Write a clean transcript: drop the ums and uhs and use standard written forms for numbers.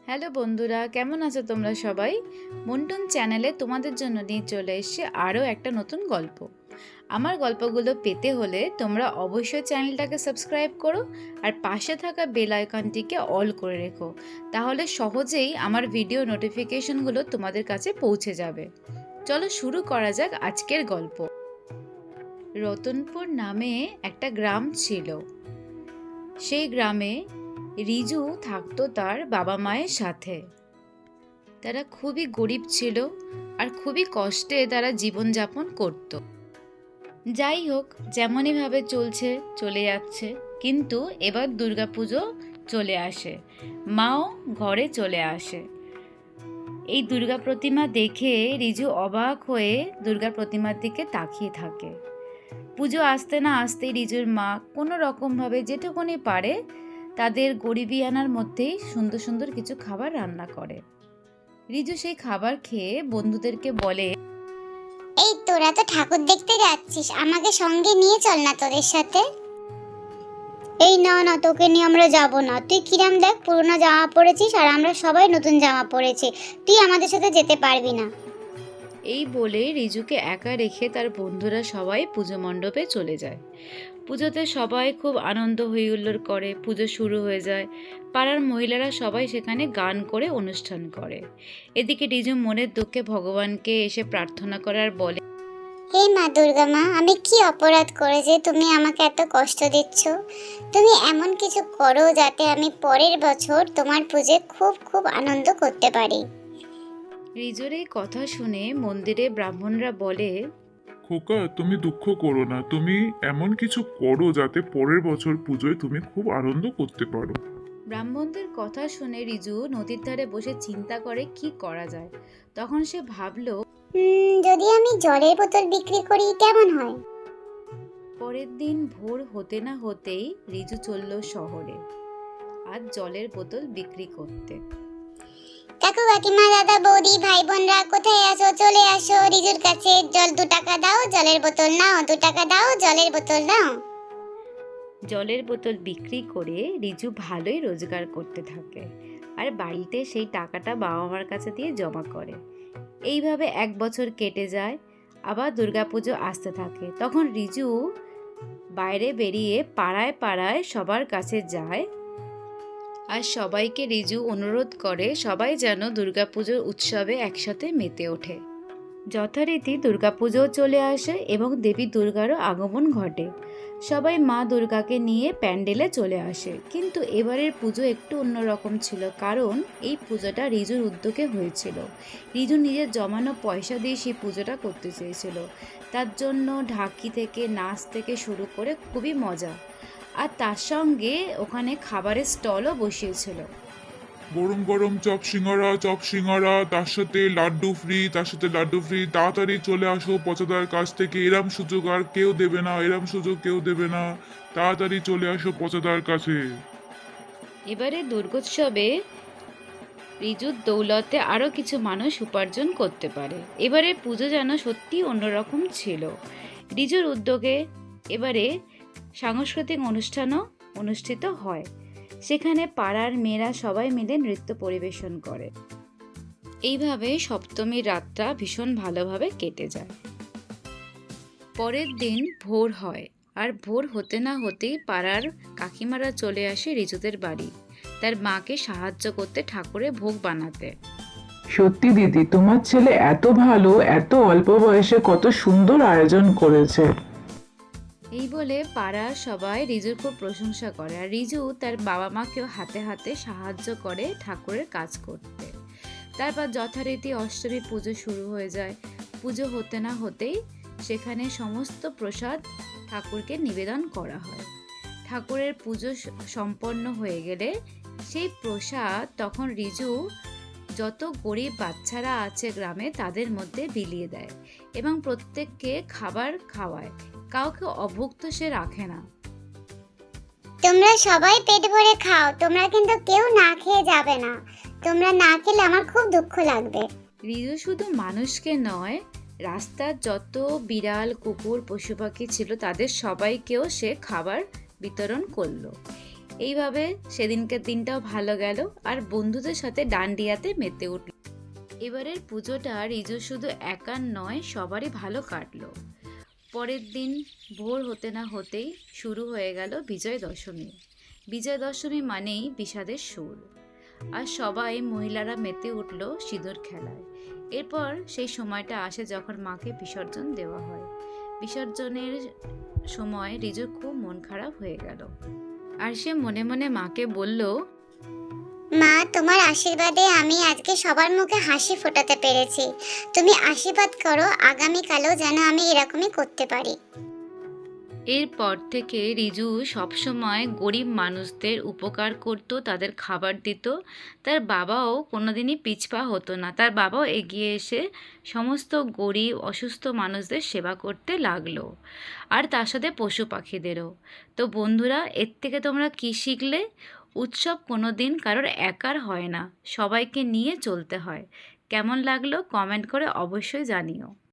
Hello বন্ধুরা, কেমন আছো তোমরা সবাই? মন্টুন চ্যানেলে তোমাদের জন্য নিয়ে চলে এসেছে আরও একটা নতুন গল্প। আমার গল্পগুলো পেতে হলে তোমরা অবশ্যই চ্যানেলটাকে সাবস্ক্রাইব করো আর পাশে থাকা বেল আইকনটিকে অল করে রেখো, তাহলে সহজেই আমার ভিডিও নোটিফিকেশনগুলো তোমাদের কাছে পৌঁছে যাবে। চলো শুরু করা যাক আজকের গল্প। রতনপুর নামে একটা গ্রাম ছিল। সেই গ্রামে রিজু থাকতো তার বাবা মায়ের সাথে। তারা খুবই গরিব ছিল আর খুবই কষ্টে তারা জীবনযাপন করত। যাই হোক, যেমনইভাবে চলে যাচ্ছে, কিন্তু এবার দুর্গাপুজো চলে আসে, মাও ঘরে চলে আসে। এই দুর্গা প্রতিমা দেখে রিজু অবাক হয়ে দুর্গা প্রতিমার দিকে তাকিয়ে থাকে। পুজো আসতে না আসতেই রিজুর মা কোনো রকমভাবে যেটুকুনি পারে তাদের গরিবিয়ানার মধ্যেই সুন্দর সুন্দর কিছু খাবার রান্না করে। রিজু সেই খাবার খেয়ে বন্ধুদেরকে বলে, এই তোরা তো ঠাকুর দেখতে যাচ্ছিস, আমাকে সঙ্গে নিয়ে চল না তোদের সাথে। এই না না, তোকে নিয়ে আমরা যাব না। তুই কিরাম দেখ, পুরনো জামা পরেছিস আর আমরা সবাই নতুন জামা পরেছি, তুই আমাদের সাথে যেতে পারবি না। এই বলে রিজুকে একা রেখে তার বন্ধুরা সবাই পুজো মণ্ডপে চলে যায়। পুজোতে সবাই খুব আনন্দ হই হুল্লোড় করে। পুজো শুরু হয়ে যায়। পাড়ার মহিলারা সবাই সেখানে গান করে অনুষ্ঠান করে। এদিকে রিজু মনের দুঃখে ভগবানকে এসে প্রার্থনা করার বলে, হে মা দুর্গা মা, আমি কি অপরাধ করেছি তুমি আমাকে এত কষ্ট দিচ্ছ? তুমি এমন কিছু করো যাতে আমি পরের বছর তোমার পুজোয় খুব খুব আনন্দ করতে পারি। রিজুর এই কথা শুনে মন্দিরে ব্রাহ্মণরা বলে, খোকা, তুমি দুঃখ করো না, তুমি এমন কিছু করো যাতে পরের বছর পুজোয় তুমি খুব আনন্দ করতে পারো। ব্রাহ্মণদের কথা শুনে রিজু নদীর ধারে বসে চিন্তা করে কি করা যায়। তখন সে ভাবলো, যদি আমি জলের বোতল বিক্রি করি কেমন হয়? পরের দিন ভোর হতে না হতেই রিজু চলল শহরে আর জলের বোতল বিক্রি করতে। কাকু কাকিমা দাদা বৌদি ভাই বোনরা কোথায় আছো? চলে আসো রিজুর কাছে। জল 2 টাকা দাও, জলের বোতল নাও। 2 টাকা দাও, জলের বোতল নাও। জলের বোতল বিক্রি করে রিজু ভালোই রোজগার করতে থাকে আর বাড়িতে সেই টাকাটা বাবা মার কাছে দিয়ে জমা করে। এইভাবে 1 বছর কেটে যায়। আবার দুর্গাপুজো আসতে থাকে। তখন রিজু বাইরে বেরিয়ে পাড়ায় পাড়ায় সবার কাছে যায় আর সবাইকে রিজু অনুরোধ করে সবাই যেন দুর্গাপুজোর উৎসবে একসাথে মেতে ওঠে। যথারীতি দুর্গাপুজোও চলে আসে এবং দেবী দুর্গারও আগমন ঘটে। সবাই মা দুর্গাকে নিয়ে প্যান্ডেলে চলে আসে। কিন্তু এবারের পুজো একটু অন্যরকম ছিল, কারণ এই পুজোটা রিজুর উদ্যোগে হয়েছিল। রিজু নিজের জমানো পয়সা দিয়ে সেই পুজোটা করতে চেয়েছিল। তার জন্য ঢাকি থেকে নাচ থেকে শুরু করে খুবই মজা, আর তার সঙ্গে ওখানে খাবারের স্টলও বসিয়েছিল। গরম গরম চপ সিঙ্গারা, তার সাথে লাড্ডু ফ্রি, তাড়াতাড়ি চলে আসো পচাদার কাছ থেকে, এরম সুযোগ আর কেউ দেবে না, তাড়াতাড়ি চলে আসো পচাদার কাছে। এবারে দুর্গোৎসবে রিজুর দৌলতে আরও কিছু মানুষ উপার্জন করতে পারে। এবারে পুজো যেন সত্যি অন্যরকম ছিল। রিজুর উদ্যোগে এবারে সাংস্কৃতিক অনুষ্ঠানও অনুষ্ঠিত হয়। সেখানে পাড়ার মেয়েরা সবাই মিলে নৃত্য পরিবেশন করে। এইভাবে সপ্তমীর রাতটা ভীষণ ভালোভাবে কেটে যায়। পরের দিন ভোর হয়, আর ভোর হতে না হতেই পাড়ার কাকিমারা চলে আসে রিজুদের বাড়ি তার মাকে সাহায্য করতে ঠাকুরের ভোগ বানাতে। সত্যি দিদি, তোমার ছেলে এত ভালো, এত অল্প বয়সে কত সুন্দর আয়োজন করেছে। এই বলে পাড়ার সবাই রিজুর খুব প্রশংসা করে, আর রিজু তার বাবা মাকেও হাতে হাতে সাহায্য করে ঠাকুরের কাজ করতে। তারপর যথারীতি অষ্টমী পুজো শুরু হয়ে যায়। পুজো হতে না হতেই সেখানে সমস্ত প্রসাদ ঠাকুরকে নিবেদন করা হয়। ঠাকুরের পুজো সম্পন্ন হয়ে গেলে সেই প্রসাদ তখন রিজু যত গরিব বাচ্চারা আছে গ্রামে তাদের মধ্যে বিলিয়ে দেয় এবং প্রত্যেককে খাবার খাওয়ায়। কাউকে অভুক্ত সে রাখে না। তোমরা সবাই পেট ভরে খাও, তোমরা কিন্তু কেউ না খেয়ে যাবে না। তোমরা না খেলে আমার খুব দুঃখ লাগবে। রিজু শুধু মানুষকে নয়, রাস্তার যত বিড়াল কুকুর পশু পাখি ছিল তাদের সবাইকেও সে খাবার বিতরণ করলো। এইভাবে সেদিনকার দিনটাও ভালো গেল আর বন্ধুদের সাথে ডান্ডিয়াতে মেতে উঠল। এবারের পুজোটা রিজু শুধু একার নয়, সবারই ভালো কাটলো। পরের দিন ভোর হতে না হতেই শুরু হয়ে গেল বিজয় দশমী। বিজয় দশমী মানেই বিষাদের সুর, আর সবাই মহিলারা মেতে উঠল সিঁদুর খেলায়। এরপর সেই সময়টা আসে যখন মাকে বিসর্জন দেওয়া হয়। বিসর্জনের সময় রিজুর খুব মন খারাপ হয়ে গেল, আর সে মনে মনে মাকে বলল, মা, তোমার আশীর্বাদে আমি আজকে সবার মুখে হাসি ফোটাতে পেরেছি। তুমি আশীর্বাদ করো আগামীকালও যেন আমি এরকমই করতে পারি। এরপর থেকে রিজু সবসময় গরিব মানুষদের উপকার করত, তাদের খাবার দিত। তার বাবাও কোনোদিনই পিছপা হতো না, তার বাবাও এগিয়ে এসে সমস্ত গরিব অসুস্থ মানুষদের সেবা করতে লাগলো, আর তার সাথে পশু পাখিদেরও। তো বন্ধুরা, এর থেকে তোমরা কি শিখলে? উৎসব কোনো দিন কারোর একার হয় না, সবাইকে নিয়ে চলতে হয়। কেমন লাগলো কমেন্ট করে অবশ্যই জানিও।